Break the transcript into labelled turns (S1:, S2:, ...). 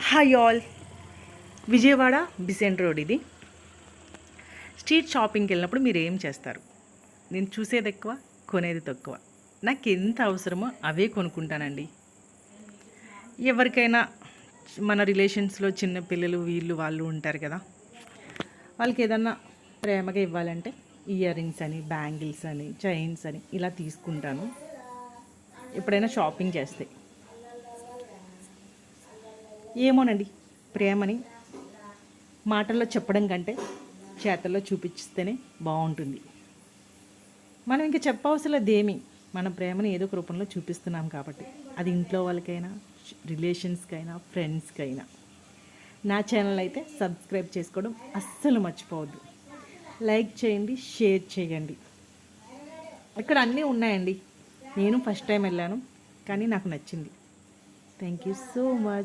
S1: Hi all. Vijayawada Besant road ఇది. Street షాపింగ్కి వెళ్ళినప్పుడు మీరు ఏం చేస్తారు? నేను చూసేది ఎక్కువ, కొనేది తక్కువ. నాకు ఎంత అవసరమో అవే కొనుక్కుంటానండి. ఎవరికైనా మన రిలేషన్స్లో చిన్న పిల్లలు వాళ్ళు ఉంటారు కదా, వాళ్ళకి ఏదన్నా ప్రేమగా ఇవ్వాలంటే ఇయర్ రింగ్స్ అని, బ్యాంగిల్స్ అని, చైన్స్ అని ఇలా తీసుకుంటాను ఎప్పుడైనా షాపింగ్ చేస్తే. ఏమోనండి, ప్రేమని మాటల్లో చెప్పడం కంటే చేతల్లో చూపిస్తేనే బాగుంటుంది. మనం ఇంకా చెప్పవసరం దేమి, మన ప్రేమని ఏదో ఒక రూపంలో చూపిస్తున్నాం కాబట్టి, అది ఇంట్లో వాళ్ళకైనా, రిలేషన్స్కైనా, ఫ్రెండ్స్కైనా. నా ఛానల్ అయితే సబ్స్క్రైబ్ చేసుకోవడం అస్సలు మర్చిపోవద్దు. లైక్ చేయండి, షేర్ చేయండి. ఇక్కడ అన్నీ ఉన్నాయండి. నేను ఫస్ట్ టైం వెళ్ళాను, కానీ నాకు నచ్చింది. Thank you so much.